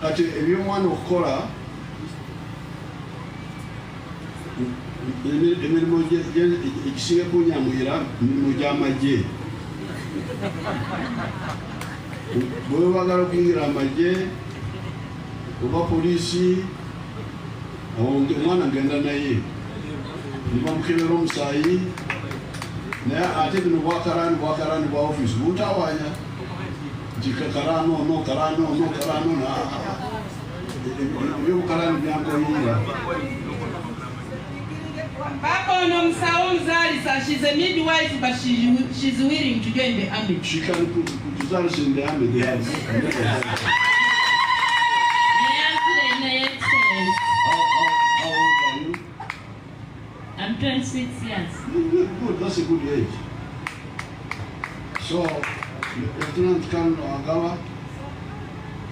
Kati eby'omwana okukola emirimu egisinga kunyamwira mirimu gy'amagye. Bwe bagala okuyingira amagye oba poliisi, omwana ngenda naye nibamukebera omusaayi, naye ate bino bwakarani bwa office butawanya nti karano ebyobukarani byankoyinga. Papa ono musawo muzaalisa, she's a midwife but she's willing to join the army. She can put Zalisa in the army. They have How old are you? I'm 26 years. Good, that's a good age. So, Lieutenant Colonel Agawa,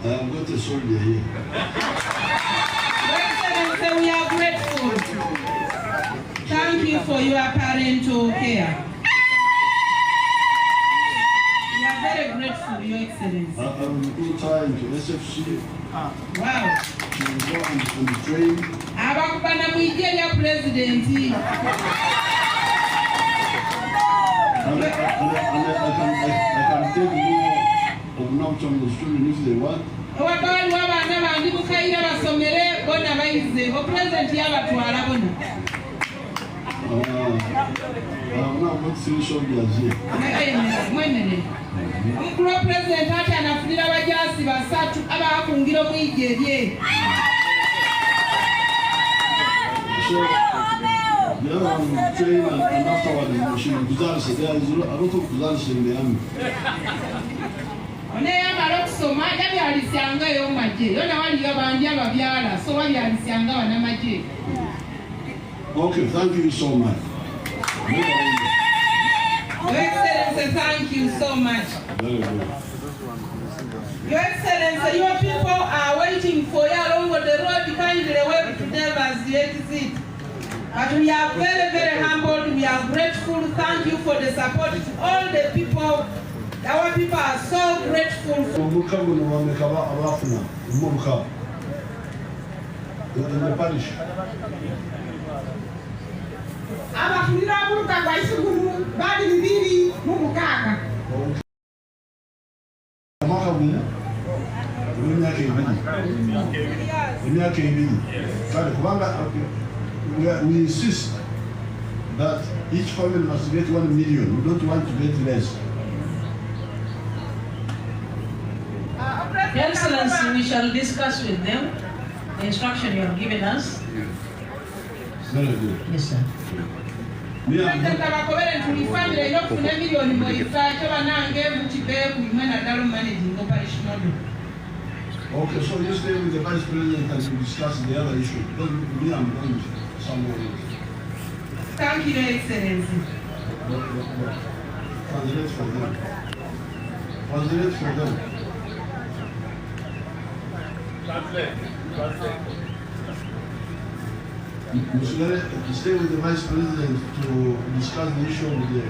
I have got a soldier here. We are grateful. Thank you for your parental care. We are very grateful, Your Excellency. I will go time to SFC. Wow. She will go on the train. Abakubana mwijja president. I can take more of now from the students if they want. Wabali wabana bandi mukaira basomere bona bayize o president yabatwala bona. I'm not going to finish up the year. Omukulu wa president ati anafunira abajasi basatu abakungira omwige lye. So, the other one will train and afterward she will Zalisa. There is a lot of Zalisa in the army. One yamala okusoma yabyalisangayo omumagye. Yona waliyo bandi ababyala so wabyalisanga banamagye. Okay, thank you so much. Your Excellency, thank you so much. Very good. Your Excellency, your people are waiting for you along the road. Kindly wave to them as you exit. But we are very, very humbled. We are grateful. Thank you for the support to all the people. Our people are so grateful. In the parish. Abafunira buluka kwa isuguru bali bibiri mu mukaaga. Amaka gumu emyaka ebiri kale kubanga we insist that each family must get 1 million. We don't want to get less. Your Excellency, we shall discuss with them the instruction you have given us. Very good. Yes, sir. President abakobere tulifamira ino kufuna milioni moifa kyo banange mutibeku imwe naddala managing operation model. Okay, so you stay with the Vice President and we discuss the other issue. Because me, I'm going somewhere else. Thank you, Your Excellency. Translate for them. Translate for them. Museveni, stay with the Vice President to discuss the issue with the